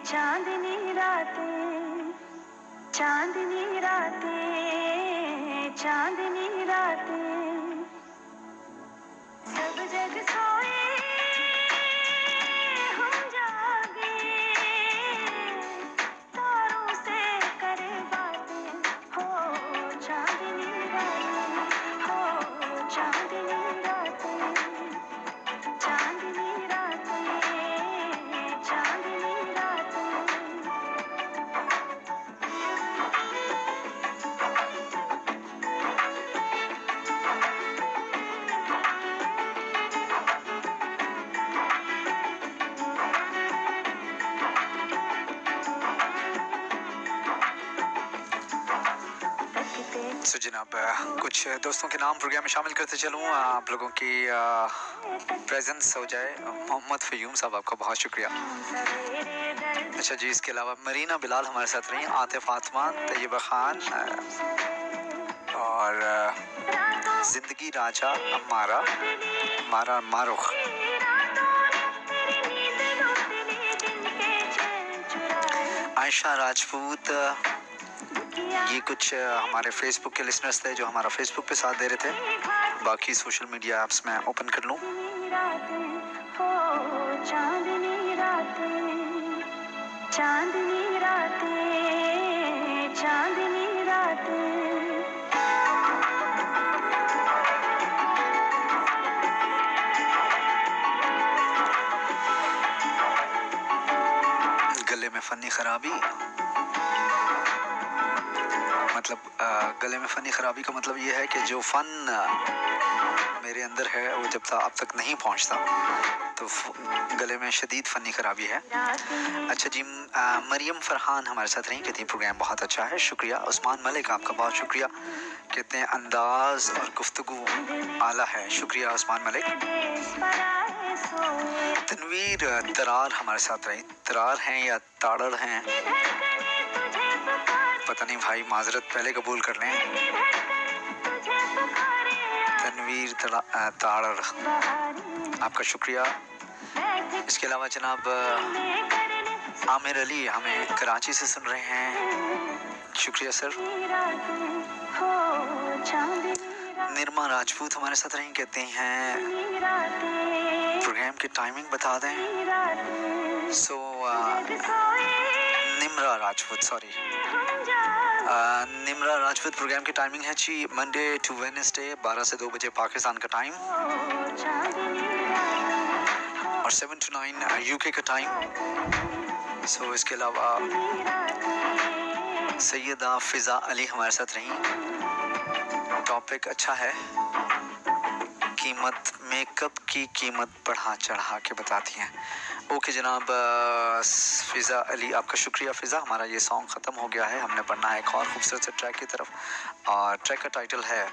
चांदनी रातें, चांदनी रातें, चांदनी रातें, सब जग सोए हम जागे, तारों से करे बातें, हो चांदनी रातें, हो चांदनी रातें, चांदनी रातें, चांदनी रातें। सो जनाब कुछ दोस्तों के नाम प्रोग्राम में शामिल करते चलूँ, आप लोगों की प्रेजेंस हो जाए। मोहम्मद फ़यूम साहब, आपका बहुत शुक्रिया। अच्छा जी, इसके अलावा मरीना बिलाल हमारे साथ रही, आतिफ आत्मा, तैयबा खान और जिंदगी राजा, अमारा मारा मारुख, आयशा राजपूत। ये कुछ हमारे फेसबुक के लिसनर्स थे जो हमारा फेसबुक पे साथ दे रहे थे। बाकी सोशल मीडिया ऐप्स में ओपन कर लूँ। चांदनी रातें, चांदनी रातें, चांदनी रातें। गले में फनी खराबी, मतलब गले में फ़नी ख़राबी का मतलब ये है कि जो फ़न मेरे अंदर है वो जब तक अब तक नहीं पहुंचता तो गले में शदीद फ़नी ख़राबी है। अच्छा जी, मरियम फ़रहान हमारे साथ रही, कहती हैं प्रोग्राम बहुत अच्छा है, शुक्रिया। उस्मान मलिक, आपका बहुत शुक्रिया, कहते हैं अंदाज़ और गुफ्तगू आला है, शुक्रिया उस्मान मलिक। तनवीर तरार हमारे साथ रही, तरार हैं या ताड़र हैं पता नहीं भाई, माजरत पहले कबूल कर लें। तनवीर ताड़र, आपका शुक्रिया। इसके अलावा जनाब आमिर अली हमें कराची से सुन रहे हैं, शुक्रिया सर। निर्मा राजपूत हमारे साथ रही, कहते हैं प्रोग्राम की टाइमिंग बता दें। सो निम्र निम्रा राजपूत, सॉरी निम्रा राजपूत। प्रोग्राम की टाइमिंग है जी मंडे टू वेडनेसडे 12 से 2 बजे पाकिस्तान का टाइम और 7 to 9 यूके का टाइम। सो इसके अलावा सैयदा फिजा अली हमारे साथ रही। टॉपिक अच्छा है, कीमत, मेकअप की कीमत बढ़ा चढ़ा के बताती हैं। ओके जनाब फिज़ा अली, आपका शुक्रिया फ़िज़ा। हमारा ये सॉन्ग ख़त्म हो गया है, हमने पढ़ना है एक और खूबसूरत से ट्रैक की तरफ और ट्रैक का टाइटल है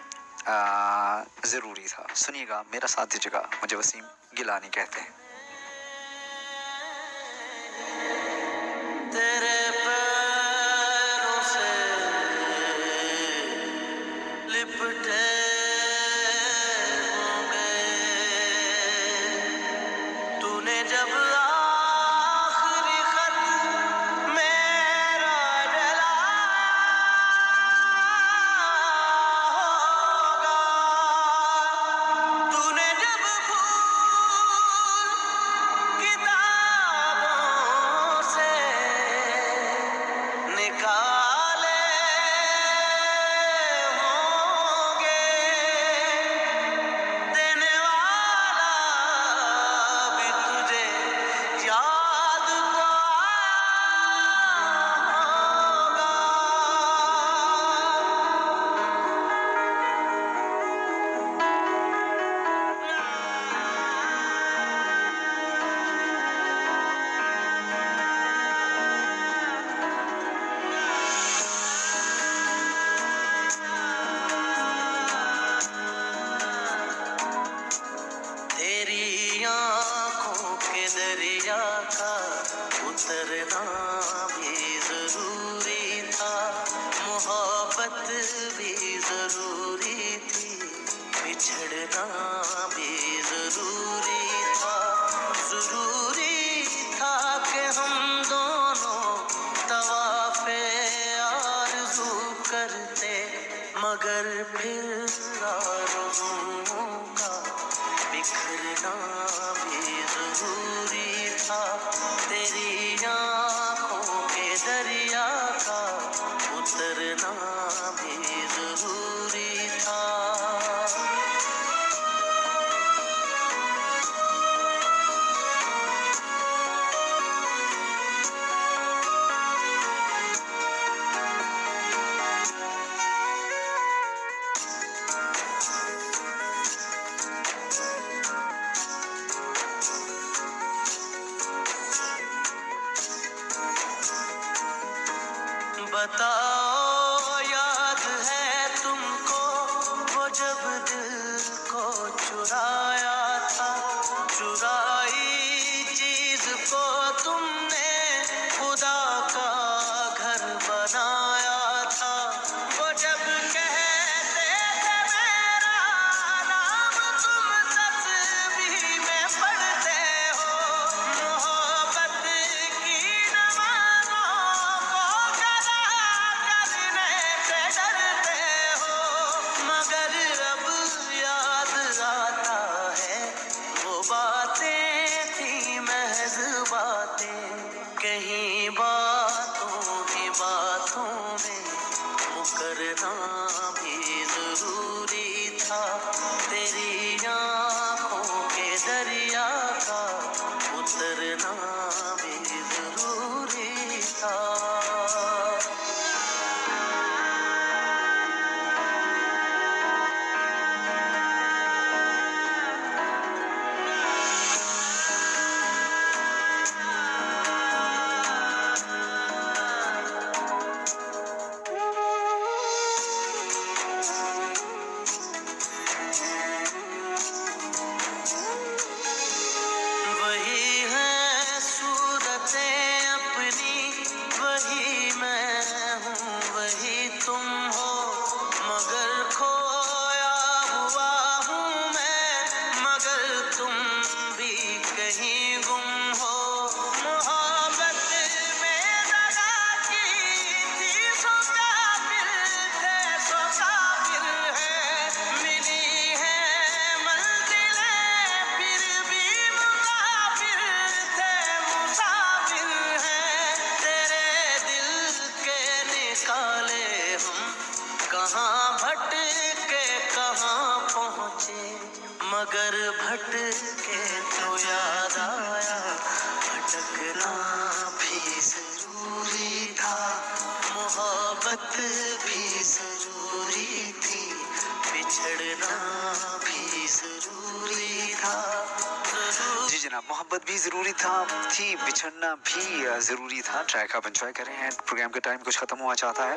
ज़रूरी था। सुनिएगा, मेरा साथ दीजिएगा। मुझे वसीम गिलानी कहते हैं। तेरे पैरों से लिपटे तूने जब आखिरी खत मेरा जलाया होगा, तूने जब फूल किताबों से निकाले होंगे, देने वाला भी तुझे याद तो तेरी आँखों के दरिया का उतरना भी जरूरी था, मोहब्बत भी जरूरी थी, बिछड़ना भी जरूरी था। जरूरी था कि हम दोनों तवाफ़े आरज़ू करते, मगर फिर आरज़ुओं का बिखरना भी जरूरी था। तेरी आँखों के दरिया का उतरना भी जरूरी था। बताओ याद है तुमको वो जब दिल को चुराया था, चुराई चीज को तुमने खुदा का घर बनाया था। वो जब कहते थे मेरा नाम तुम तस्बीह में पढ़ते हो, मोहब्बत की नमाज़ों को कदा करने से डरते हो, मगर अब याद आता है वो बातें थी महज बातें, कहीं बातों ही बातों में मुकरना भी जरूरी था। तेरी आँखों के दरिया का उतरना भी जरूरी था। मगर भटके तो याद आया भटकना भी जरूरी था, मोहब्बत भी जरूरी थी, बिछड़ना भी जरूरी था। जी जनाब, मोहब्बत भी ज़रूरी थी, बिछड़ना भी ज़रूरी था। ट्रैक आप एंजॉय करें हैं। प्रोग्राम का टाइम कुछ ख़त्म हुआ चाहता है।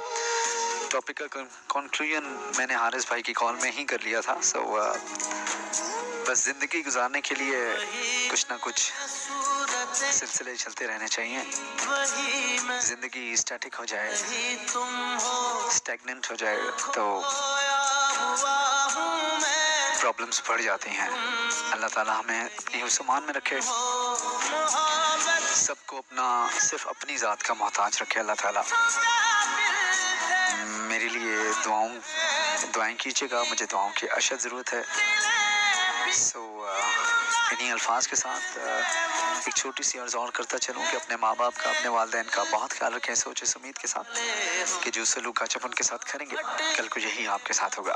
टॉपिक का कंक्लूजन मैंने हारिस भाई की कॉल में ही कर लिया था। सो बस ज़िंदगी गुजारने के लिए कुछ ना कुछ सिलसिले चलते रहने चाहिए। ज़िंदगी स्टैटिक हो जाए, स्टैग्नेंट हो जाए तो प्रॉब्लम्स बढ़ जाती हैं। अल्लाह ताला हमें अपनी हुस्मान में रखे, सबको अपना सिर्फ अपनी ज़ात का मोहताज रखे अल्लाह ताला। मेरे लिए दुआएं कीजिएगा, मुझे दुआओं की अशद ज़रूरत है। सो इन्हीं अल्फाज के साथ एक छोटी सी अर्ज़ और करता चलूँ कि अपने माँ बाप का, अपने वालिदैन का बहुत ख्याल रखें, सोच इस उम्मीद के साथ कि जो सलूक आज आप उनके साथ करेंगे कल को यही आपके साथ होगा।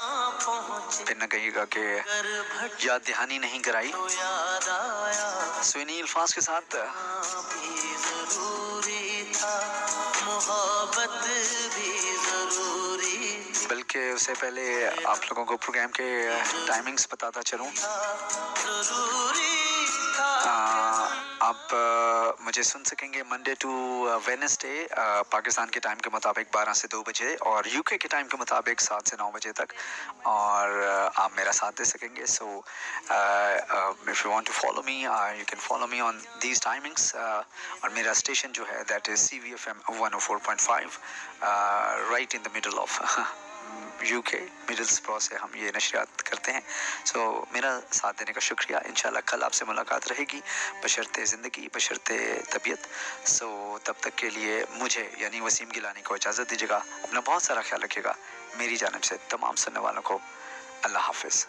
फिर न कहिएगा कि याद दहानी नहीं कराई। सो इन्हीं अल्फाज के साथ मोहब्बत भी जरूरी, बल्कि उससे पहले आप लोगों को प्रोग्राम के टाइमिंग्स बताता चलूँ। आप मुझे सुन सकेंगे मंडे टू वेडनेसडे पाकिस्तान के टाइम के मुताबिक 12 से 2 बजे और यूके के टाइम के मुताबिक 7 से 9 बजे तक, और आप मेरा साथ दे सकेंगे। So if you want to follow me you can follow me on these timings. और मेरा स्टेशन जो है that is CVFM 104.5 right in the middle of UK, Middlesbrough से हम ये नशरियात करते हैं। सो मेरा साथ देने का शुक्रिया। इंशाल्लाह कल आपसे मुलाकात रहेगी, बशर्ते ज़िंदगी, बशर्ते तबीयत। सो तब तक के लिए मुझे यानी वसीम गिलानी को इजाज़त दीजिएगा। अपना बहुत सारा ख्याल रखिएगा। मेरी जानिब से तमाम सुनने वालों को अल्लाह हाफिज़।